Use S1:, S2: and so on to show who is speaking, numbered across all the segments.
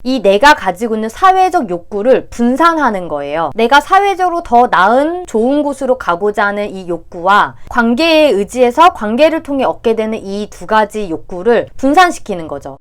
S1: 이 내가 가지고 있는 사회적 욕구를 분산하는 거예요. 내가 사회적으로 더 나은 좋은 곳으로 가고자 하는 이 욕구와 관계에 의지해서 관계를 통해 얻게 되는 이 두 가지 욕구를 분산시키는 거죠.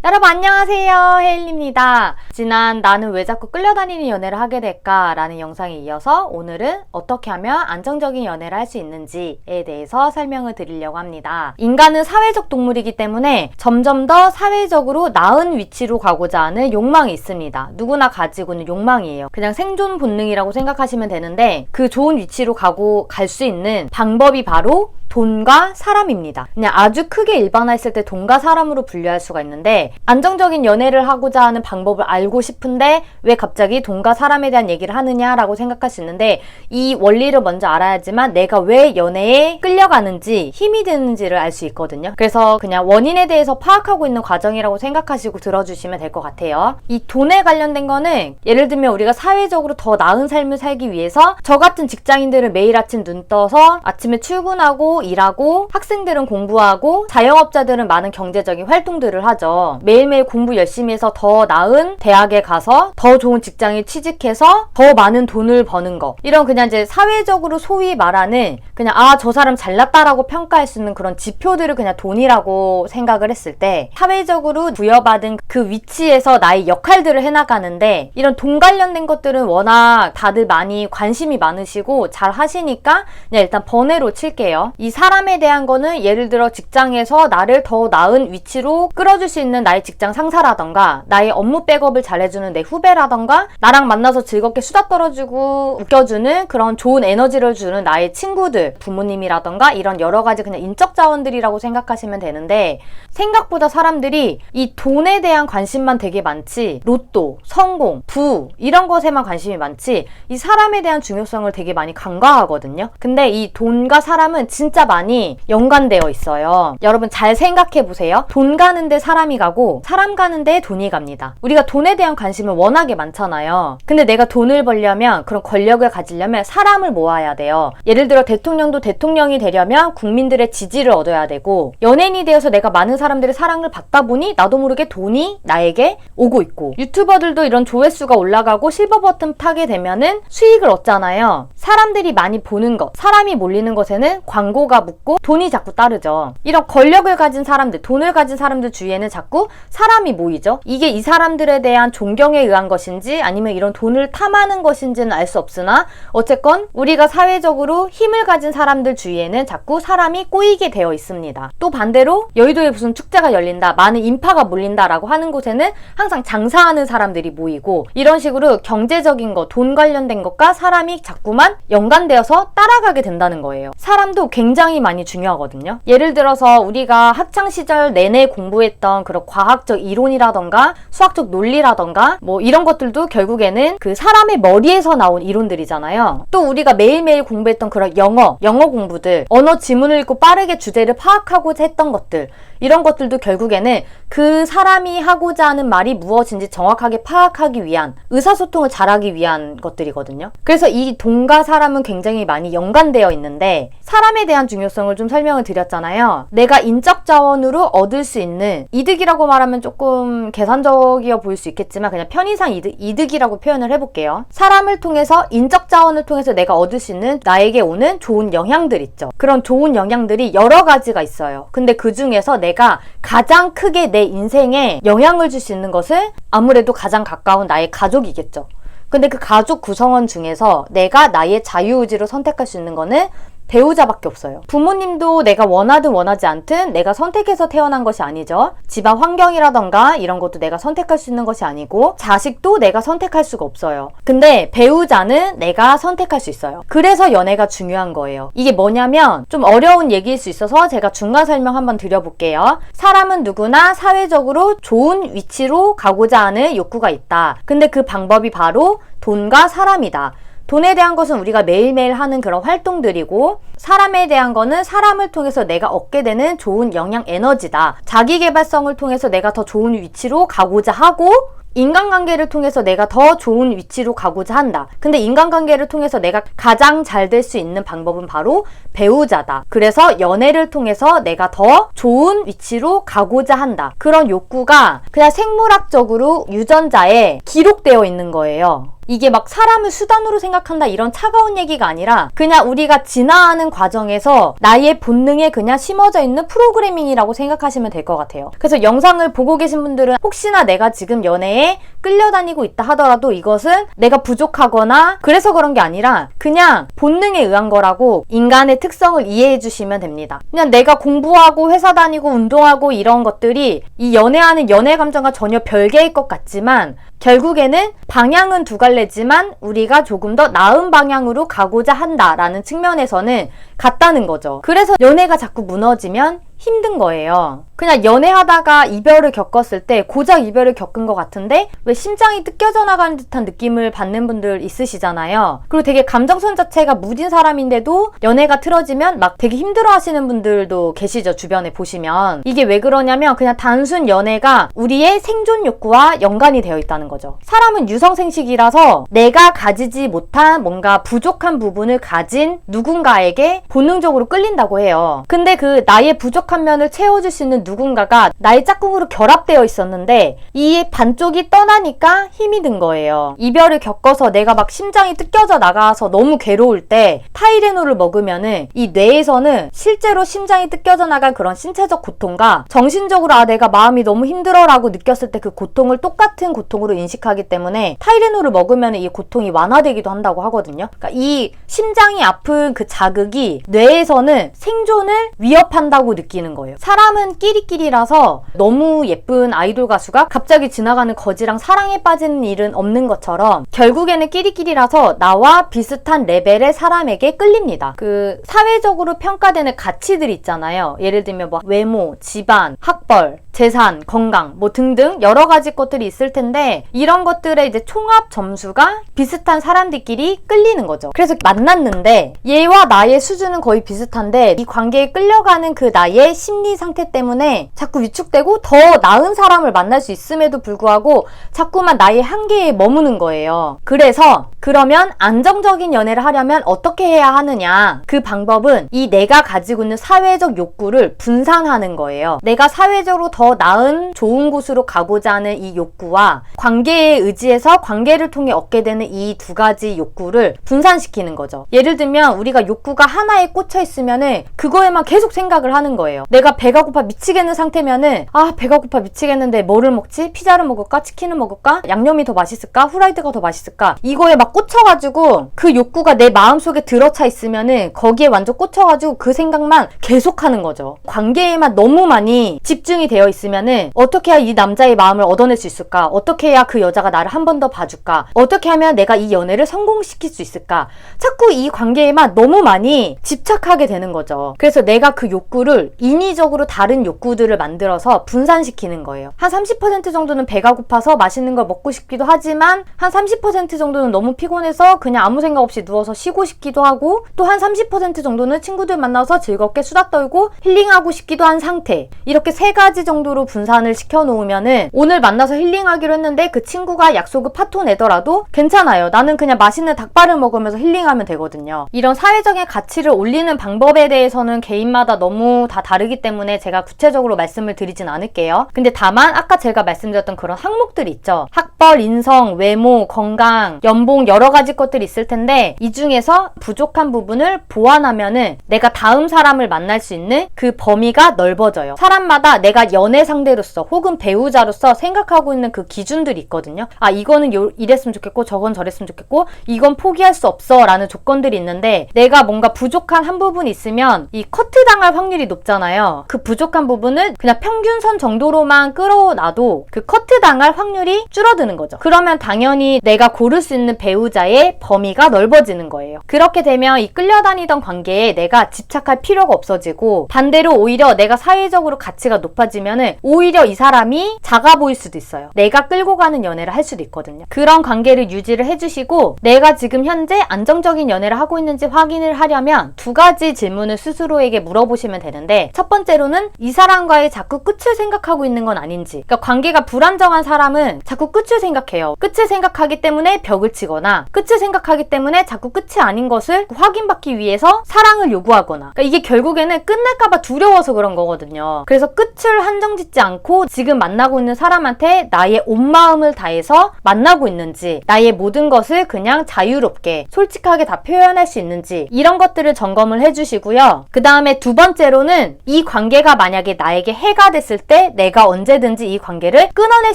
S1: 여러분 안녕하세요, 혜일입니다. 지난 나는 왜 자꾸 끌려다니는 연애를 하게 될까? 라는 영상에 이어서 오늘은 어떻게 하면 안정적인 연애를 할 수 있는지에 대해서 설명을 드리려고 합니다. 인간은 사회적 동물이기 때문에 점점 더 사회적으로 나은 위치로 가고자 하는 욕망이 있습니다. 누구나 가지고 있는 욕망이에요. 그냥 생존 본능이라고 생각하시면 되는데 그 좋은 위치로 갈 수 있는 방법이 바로 돈과 사람입니다. 그냥 아주 크게 일반화했을 때 돈과 사람으로 분류할 수가 있는데 안정적인 연애를 하고자 하는 방법을 알고 싶은데 왜 갑자기 돈과 사람에 대한 얘기를 하느냐라고 생각할 수 있는데 이 원리를 먼저 알아야지만 내가 왜 연애에 끌려가는지 힘이 드는지를 알 수 있거든요. 그래서 그냥 원인에 대해서 파악하고 있는 과정이라고 생각하시고 들어주시면 될 것 같아요. 이 돈에 관련된 거는 예를 들면 우리가 사회적으로 더 나은 삶을 살기 위해서 저 같은 직장인들은 매일 아침 눈 떠서 아침에 출근하고 일하고 학생들은 공부하고 자영업자들은 많은 경제적인 활동들을 하죠. 매일매일 공부 열심히 해서 더 나은 대학에 가서 더 좋은 직장에 취직해서 더 많은 돈을 버는 거. 이런 그냥 이제 사회적으로 소위 말하는 그냥 저 사람 잘났다라고 평가할 수 있는 그런 지표들을 그냥 돈이라고 생각을 했을 때 사회적으로 부여받은 그 위치에서 나의 역할들을 해나가는데 이런 돈 관련된 것들은 워낙 다들 많이 관심이 많으시고 잘 하시니까 그냥 일단 번외로 칠게요. 이 사람에 대한 거는 예를 들어 직장에서 나를 더 나은 위치로 끌어줄 수 있는 나의 직장 상사라던가 나의 업무 백업을 잘해주는 내 후배라던가 나랑 만나서 즐겁게 수다 떨어주고 웃겨주는 그런 좋은 에너지를 주는 나의 친구들, 부모님이라던가 이런 여러 가지 그냥 인적 자원들이라고 생각하시면 되는데 생각보다 사람들이 이 돈에 대한 관심만 되게 많지 로또, 성공, 부 이런 것에만 관심이 많지 이 사람에 대한 중요성을 되게 많이 간과하거든요. 근데 이 돈과 사람은 진짜 많이 연관되어 있어요. 여러분 잘 생각해 보세요. 돈 가는데 사람이 가고 사람 가는데 돈이 갑니다. 우리가 돈에 대한 관심은 워낙에 많잖아요. 근데 내가 돈을 벌려면 그런 권력을 가지려면 사람을 모아야 돼요. 예를 들어 대통령도 대통령이 되려면 국민들의 지지를 얻어야 되고 연예인이 되어서 내가 많은 사람들의 사랑을 받다 보니 나도 모르게 돈이 나에게 오고 있고 유튜버들도 이런 조회수가 올라가고 실버 버튼 타게 되면은 수익을 얻잖아요. 사람들이 많이 보는 것, 사람이 몰리는 것에는 광고가 묻고 돈이 자꾸 따르죠. 이런 권력을 가진 사람들, 돈을 가진 사람들 주위에는 자꾸 사람이 모이죠. 이게 이 사람들에 대한 존경에 의한 것인지 아니면 이런 돈을 탐하는 것인지는 알 수 없으나 어쨌건 우리가 사회적으로 힘을 가진 사람들 주위에는 자꾸 사람이 꼬이게 되어 있습니다. 또 반대로 여의도에 무슨 축제가 열린다, 많은 인파가 몰린다라고 하는 곳에는 항상 장사하는 사람들이 모이고 이런 식으로 경제적인 것, 돈 관련된 것과 사람이 자꾸만 연관되어서 따라가게 된다는 거예요. 사람도 굉장히 많이 중요하거든요. 예를 들어서 우리가 학창시절 내내 공부했던 그런 과학적 이론이라던가 수학적 논리라던가 뭐 이런 것들도 결국에는 그 사람의 머리에서 나온 이론들이잖아요. 또 우리가 매일매일 공부했던 그런 영어 공부들, 언어 지문을 읽고 빠르게 주제를 파악하고자 했던 것들 이런 것들도 결국에는 그 사람이 하고자 하는 말이 무엇인지 정확하게 파악하기 위한 의사소통을 잘하기 위한 것들이거든요. 그래서 이 돈과 사람은 굉장히 많이 연관되어 있는데 사람에 대한 중요성을 좀 설명을 드렸잖아요. 내가 인적 자원으로 얻을 수 있는 이득이라고 말하면 조금 계산적이어 보일 수 있겠지만 그냥 편의상 이득이라고 표현을 해볼게요. 사람을 통해서 인적 자원을 통해서 내가 얻을 수 있는 나에게 오는 좋은 영향들 있죠. 그런 좋은 영향들이 여러 가지가 있어요. 근데 그 중에서 내가 가장 크게 내 인생에 영향을 줄 수 있는 것은 아무래도 가장 가까운 나의 가족이겠죠. 근데 그 가족 구성원 중에서 내가 나의 자유의지로 선택할 수 있는 거는 배우자밖에 없어요. 부모님도 내가 원하든 원하지 않든 내가 선택해서 태어난 것이 아니죠. 집안 환경이라던가 이런 것도 내가 선택할 수 있는 것이 아니고 자식도 내가 선택할 수가 없어요. 근데 배우자는 내가 선택할 수 있어요. 그래서 연애가 중요한 거예요. 이게 뭐냐면 좀 어려운 얘기일 수 있어서 제가 중간 설명 한번 드려볼게요. 사람은 누구나 사회적으로 좋은 위치로 가고자 하는 욕구가 있다. 근데 그 방법이 바로 돈과 사람이다. 돈에 대한 것은 우리가 매일매일 하는 그런 활동들이고 사람에 대한 거는 사람을 통해서 내가 얻게 되는 좋은 영양 에너지다. 자기계발성을 통해서 내가 더 좋은 위치로 가고자 하고 인간관계를 통해서 내가 더 좋은 위치로 가고자 한다. 근데 인간관계를 통해서 내가 가장 잘 될 수 있는 방법은 바로 배우자다. 그래서 연애를 통해서 내가 더 좋은 위치로 가고자 한다. 그런 욕구가 그냥 생물학적으로 유전자에 기록되어 있는 거예요. 이게 막 사람을 수단으로 생각한다 이런 차가운 얘기가 아니라 그냥 우리가 진화하는 과정에서 나의 본능에 그냥 심어져 있는 프로그래밍이라고 생각하시면 될 것 같아요. 그래서 영상을 보고 계신 분들은 혹시나 내가 지금 연애에 끌려다니고 있다 하더라도 이것은 내가 부족하거나 그래서 그런 게 아니라 그냥 본능에 의한 거라고 인간의 특성을 이해해 주시면 됩니다. 그냥 내가 공부하고 회사 다니고 운동하고 이런 것들이 이 연애하는 연애 감정과 전혀 별개일 것 같지만 결국에는 방향은 두 갈래지만 우리가 조금 더 나은 방향으로 가고자 한다라는 측면에서는 같다는 거죠. 그래서 연애가 자꾸 무너지면 힘든 거예요. 그냥 연애하다가 이별을 겪었을 때 고작 이별을 겪은 것 같은데 왜 심장이 뜯겨져 나가는 듯한 느낌을 받는 분들 있으시잖아요. 그리고 되게 감정선 자체가 무딘 사람인데도 연애가 틀어지면 막 되게 힘들어 하시는 분들도 계시죠. 주변에 보시면. 이게 왜 그러냐면 그냥 단순 연애가 우리의 생존 욕구와 연관이 되어 있다는 거죠. 사람은 유성생식이라서 내가 가지지 못한 뭔가 부족한 부분을 가진 누군가에게 본능적으로 끌린다고 해요. 근데 그 나의 부족한 면을 채워줄 수 있는 누군가가 나의 짝꿍으로 결합되어 있었는데 이 반쪽이 떠나니까 힘이 든 거예요. 이별을 겪어서 내가 막 심장이 뜯겨져 나가서 너무 괴로울 때 타이레놀을 먹으면은 이 뇌에서는 실제로 심장이 뜯겨져 나간 그런 신체적 고통과 정신적으로 내가 마음이 너무 힘들어 라고 느꼈을 때 그 고통을 똑같은 고통으로 인식하기 때문에 타이레놀을 먹으면 이 고통이 완화되기도 한다고 하거든요. 그러니까 이 심장이 아픈 그 자극이 뇌에서는 생존을 위협한다고 느끼는 거예요. 사람은 끼리끼리라서 너무 예쁜 아이돌 가수가 갑자기 지나가는 거지랑 사랑에 빠지는 일은 없는 것처럼 결국에는 끼리끼리라서 나와 비슷한 레벨의 사람에게 끌립니다. 그 사회적으로 평가되는 가치들 있잖아요. 예를 들면 뭐 외모, 집안, 학벌, 재산, 건강 뭐 등등 여러 가지 것들이 있을 텐데 이런 것들의 이제 총합 점수가 비슷한 사람들끼리 끌리는 거죠. 그래서 만났는데 얘와 나의 수준은 거의 비슷한데 이 관계에 끌려가는 그 나의 심리 상태 때문에 자꾸 위축되고 더 나은 사람을 만날 수 있음에도 불구하고 자꾸만 나의 한계에 머무는 거예요. 그래서 그러면 안정적인 연애를 하려면 어떻게 해야 하느냐? 그 방법은 이 내가 가지고 있는 사회적 욕구를 분산하는 거예요. 내가 사회적으로 더 나은 좋은 곳으로 가고자 하는 이 욕구와 관계에 의지해서 관계를 통해 얻게 되는 이 두 가지 욕구를 분산시키는 거죠. 예를 들면 우리가 욕구가 하나에 꽂혀 있으면은 그거에만 계속 생각을 하는 거예요. 내가 배가 고파 미치겠는 상태면은 배가 고파 미치겠는데 뭐를 먹지? 피자를 먹을까? 치킨을 먹을까? 양념이 더 맛있을까? 후라이드가 더 맛있을까? 이거에 막 꽂혀가지고 그 욕구가 내 마음속에 들어차 있으면은 거기에 완전 꽂혀가지고 그 생각만 계속하는 거죠. 관계에만 너무 많이 집중이 되어 있으면은 어떻게 해야 이 남자의 마음을 얻어낼 수 있을까? 어떻게 해야 그 여자가 나를 한 번 더 봐줄까? 어떻게 하면 내가 이 연애를 성공시킬 수 있을까? 자꾸 이 관계에만 너무 많이 집착하게 되는 거죠. 그래서 내가 그 욕구를 인위적으로 다른 욕구들을 만들어서 분산시키는 거예요. 한 30% 정도는 배가 고파서 맛있는 걸 먹고 싶기도 하지만 한 30% 정도는 너무 피곤해서 그냥 아무 생각 없이 누워서 쉬고 싶기도 하고 또 한 30% 정도는 친구들 만나서 즐겁게 수다 떨고 힐링하고 싶기도 한 상태. 이렇게 세 가지 정도로 분산을 시켜 놓으면은 오늘 만나서 힐링하기로 했는데 그 친구가 약속을 파토 내더라도 괜찮아요. 나는 그냥 맛있는 닭발을 먹으면서 힐링하면 되거든요. 이런 사회적인 가치를 올리는 방법에 대해서는 개인마다 너무 다 다르기 때문에 제가 구체적으로 말씀을 드리진 않을게요. 근데 다만 아까 제가 말씀드렸던 그런 항목들 있죠. 학벌, 인성, 외모, 건강, 연봉 여러 가지 것들이 있을 텐데 이 중에서 부족한 부분을 보완하면은 내가 다음 사람을 만날 수 있는 그 범위가 넓어져요. 사람마다 내가 연애 상대로서 혹은 배우자로서 생각하고 있는 그 기준들이 있거든요. 이거는 이랬으면 좋겠고 저건 저랬으면 좋겠고 이건 포기할 수 없어 라는 조건들이 있는데 내가 뭔가 부족한 한 부분이 있으면 이 커트당할 확률이 높잖아요. 그 부족한 부분을 그냥 평균선 정도로만 끌어놔도 그 커트당할 확률이 줄어드는 거죠. 그러면 당연히 내가 고를 수 있는 배우자의 범위가 넓어지는 거예요. 그렇게 되면 이 끌려다니던 관계에 내가 집착할 필요가 없어지고 반대로 오히려 내가 사회적으로 가치가 높아지면 하면은 오히려 이 사람이 작아 보일 수도 있어요. 내가 끌고 가는 연애를 할 수도 있거든요. 그런 관계를 유지를 해주시고 내가 지금 현재 안정적인 연애를 하고 있는지 확인을 하려면 두 가지 질문을 스스로에게 물어보시면 되는데, 첫 번째로는 이 사람과의 자꾸 끝을 생각하고 있는 건 아닌지. 그러니까 관계가 불안정한 사람은 자꾸 끝을 생각해요. 끝을 생각하기 때문에 벽을 치거나 끝을 생각하기 때문에 자꾸 끝이 아닌 것을 확인받기 위해서 사랑을 요구하거나, 그러니까 이게 결국에는 끝날까봐 두려워서 그런 거거든요. 그래서 끝을 한정짓지 않고 지금 만나고 있는 사람한테 나의 온 마음을 다해서 만나고 있는지, 나의 모든 것을 그냥 자유롭게 솔직하게 다 표현할 수 있는지, 이런 것들을 점검을 해주시고요. 그 다음에 두 번째로는 이 관계가 만약에 나에게 해가 됐을 때 내가 언제든지 이 관계를 끊어낼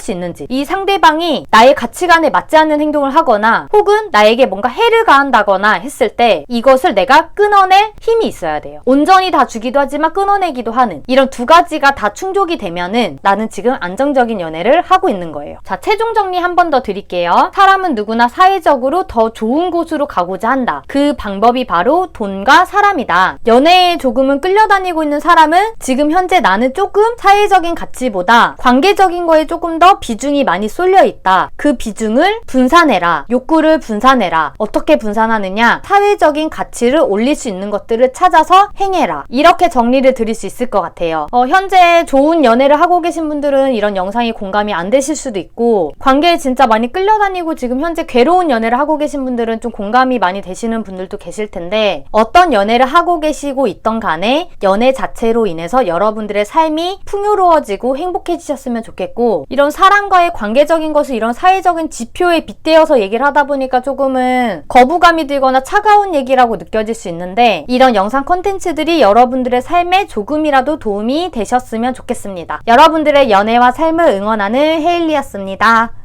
S1: 수 있는지, 이 상대방이 나의 가치관에 맞지 않는 행동을 하거나 혹은 나에게 뭔가 해를 가한다거나 했을 때 이것을 내가 끊어낼 힘이 있어야 돼요. 온전히 다 주기도 하지만 끊어내기도 하는, 이런 두 가지가 다 충족이 되면은 나는 지금 안정적인 연애를 하고 있는 거예요. 자, 최종 정리 한 번 더 드릴게요. 사람은 누구나 사회적으로 더 좋은 곳으로 가고자 한다. 그 방법이 바로 돈과 사람이다. 연애에 조금은 끌려다니고 있는 사람은 지금 현재 나는 조금 사회적인 가치보다 관계적인 거에 조금 더 비중이 많이 쏠려 있다. 그 비중을 분산해라. 욕구를 분산해라. 어떻게 분산하느냐? 사회적인 가치를 올릴 수 있는 것들을 찾아서 행해라. 이렇게 정리를 드릴 수 있을 것 같아요. 현재 좋은 연애를 하고 계신 분들은 이런 영상이 공감이 안 되실 수도 있고, 관계에 진짜 많이 끌려다니고 지금 현재 괴로운 연애를 하고 계신 분들은 좀 공감이 많이 되시는 분들도 계실 텐데, 어떤 연애를 하고 계시고 있던 간에 연애 자체로 인해서 여러분들의 삶이 풍요로워지고 행복해지셨으면 좋겠고, 이런 사람과의 관계적인 것을 이런 사회적인 지표에 빗대어서 얘기를 하다 보니까 조금은 거부감이 들거나 차가운 얘기라고 느껴질 수 있는데, 이런 영상 콘텐츠들이 여러분들의 삶에 조금이라도 도움이 되셨으면 좋겠습니다. 여러분들의 연애와 삶을 응원하는 헤일리였습니다.